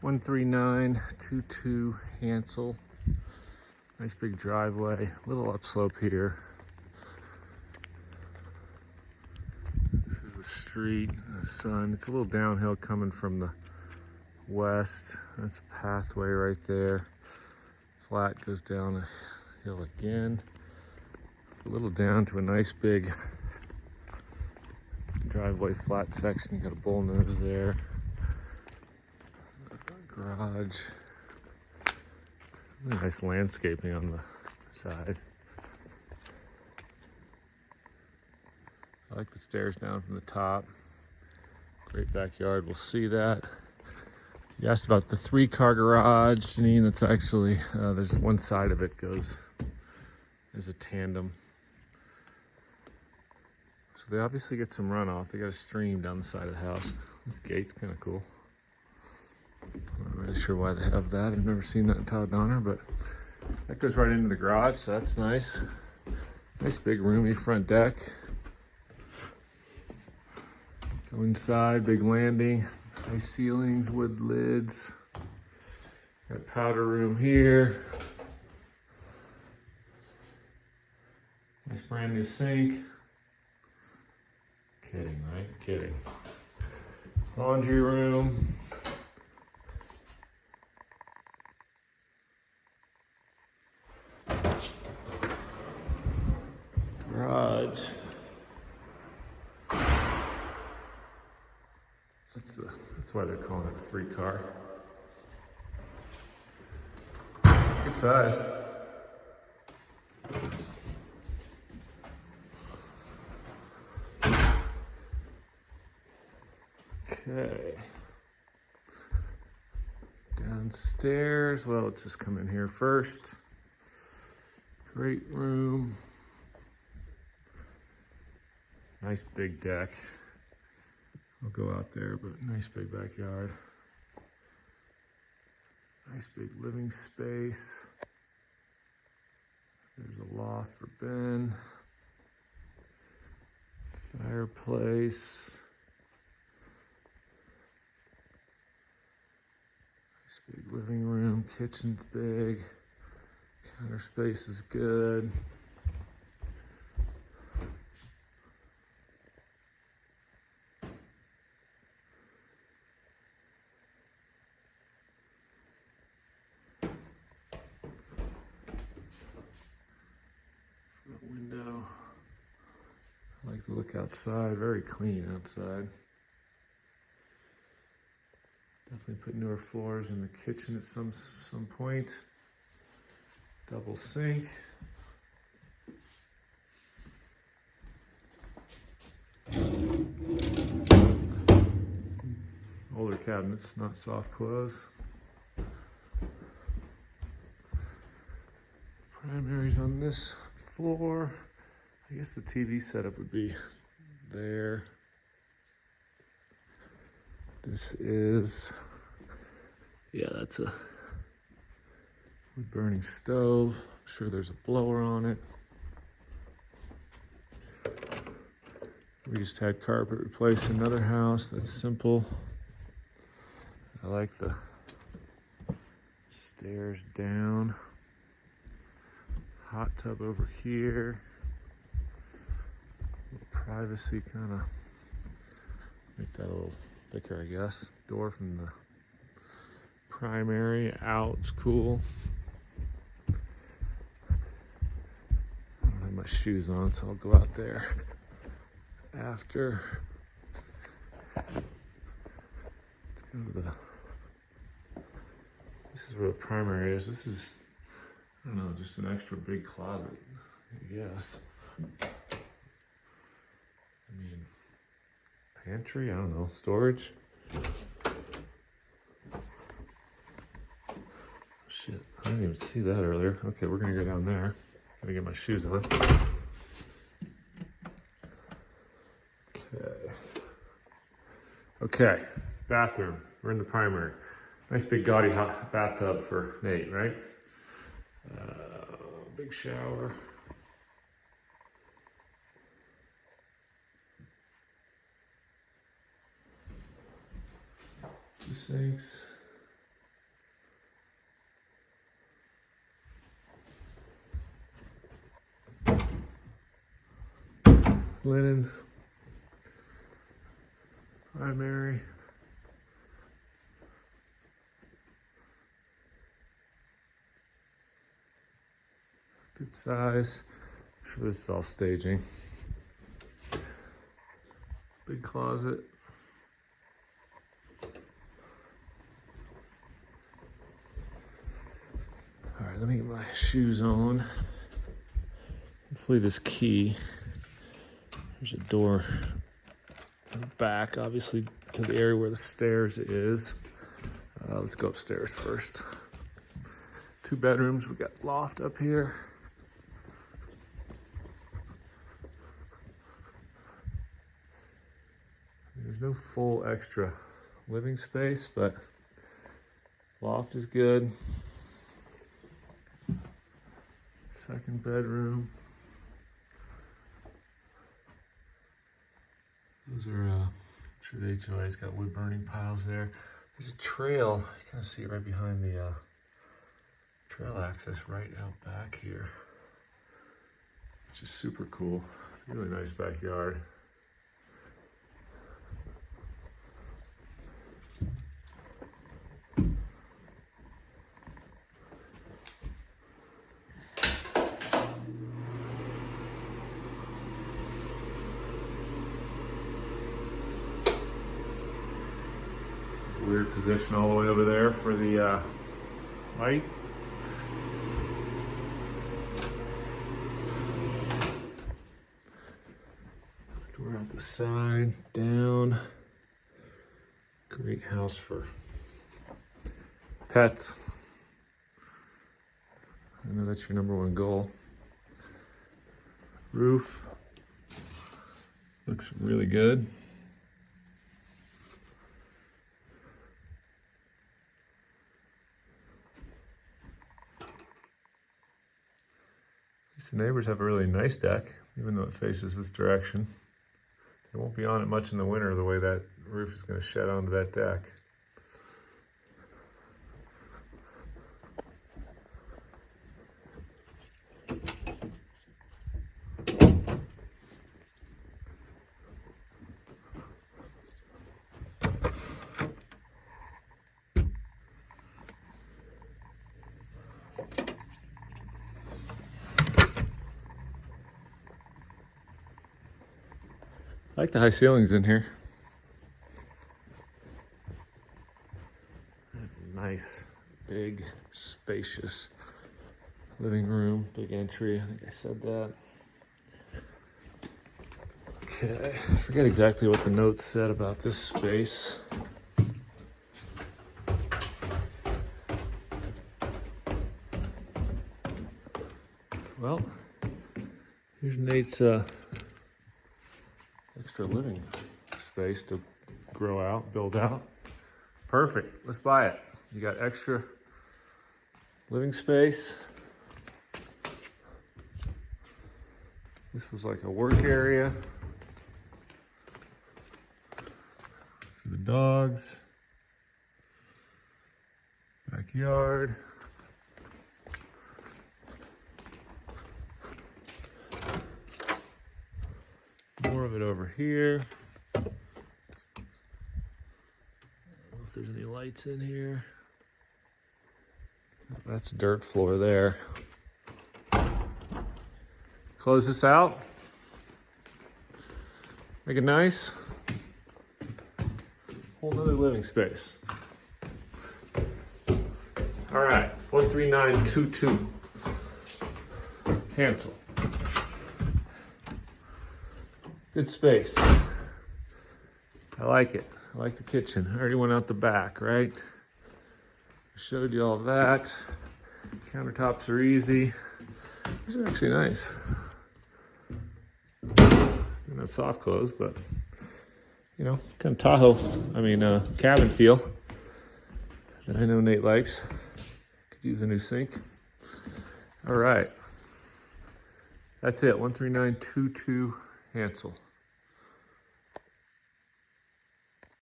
13922 Hansel. Nice big driveway, little upslope here. This is the street, the sun. It's a little downhill coming from the west. That's a pathway right there. Flat goes down a hill again. A little down to a nice big driveway flat section. You got a bull nose there. Garage. Really nice landscaping on the side. I like the stairs down from the top. Great backyard, we'll see that. You asked about the 3-car garage, Janine. That's actually, there's one side of it goes as a tandem. So they obviously get some runoff. They got a stream down the side of the house. This gate's kind of cool. I'm not really sure why they have that. I've never seen that in Tahoe, but that goes right into the garage, so that's nice. Nice big roomy front deck. Go inside, big landing, nice ceilings, wood lids. Got powder room here. Nice brand new sink. Kidding, right? Kidding. Laundry room. Garage. That's why they're calling it a 3-car. It's a good size. Okay. Downstairs, well, let's just come in here first. Great room. Nice big deck. I'll go out there, but nice big backyard. Nice big living space. There's a loft for Ben. Fireplace. Nice big living room. Kitchen's big. Counter space is good. Window. I like to look outside, very clean outside. Definitely put newer floors in the kitchen at some point. Double sink. Older cabinets, not soft close. Primaries on this floor. I guess the TV setup would be there. This is, yeah, that's a wood burning stove. I'm sure there's a blower on it. We just had carpet replaced in another house. That's simple. I like the stairs down. Hot tub over here. A little privacy, kind of make that a little thicker, I guess. Door from the primary out. It's cool. I don't have my shoes on, so I'll go out there after. Let's go to the. This is where the primary is. This is, I don't know, just an extra big closet, I guess. I mean, pantry, I don't know, storage. Shit, I didn't even see that earlier. Okay, we're gonna go down there. Gotta get my shoes on. Okay, bathroom. We're in the primary. Nice big gaudy hot bathtub for Nate, right? Big shower. Two sinks. linens. Primary. Good size. I'm sure this is all staging. Big closet. All right, let me get my shoes on. Hopefully this key, there's a door in the back, obviously to the area where the stairs is. Let's go upstairs first. 2 bedrooms, we got loft up here. There's no full extra living space, but loft is good. Second bedroom. Those are, I'm sure the HOA's got wood burning piles there. There's a trail, you kind of see it right behind the trail access right out back here, which is super cool. Really nice backyard. Weird position all the way over there for the light. Door out the side, down. Great house for pets. I know that's your #1 goal. Roof looks really good. The neighbors have a really nice deck, even though it faces this direction. They won't be on it much in the winter the way that roof is going to shed onto that deck. I like the high ceilings in here. Nice, big, spacious living room, big entry. I think I said that. Okay, I forget exactly what the notes said about this space. Well, here's Nate's extra living space to grow out, build out. Perfect, let's buy it. You got extra living space. This was like a work area for the dogs. Backyard. More of it over here. I don't know if there's any lights in here. That's dirt floor there. Close this out. Make it nice. Whole nother living space. All right, 13922. Hansel. Good space. I like it. I like the kitchen. I already went out the back, right? I showed you all of that. Countertops are easy. These are actually nice. They're not soft close, but you know, kind of Tahoe, cabin feel that I know Nate likes. Could use a new sink. All right. That's it, 13922 Hansel.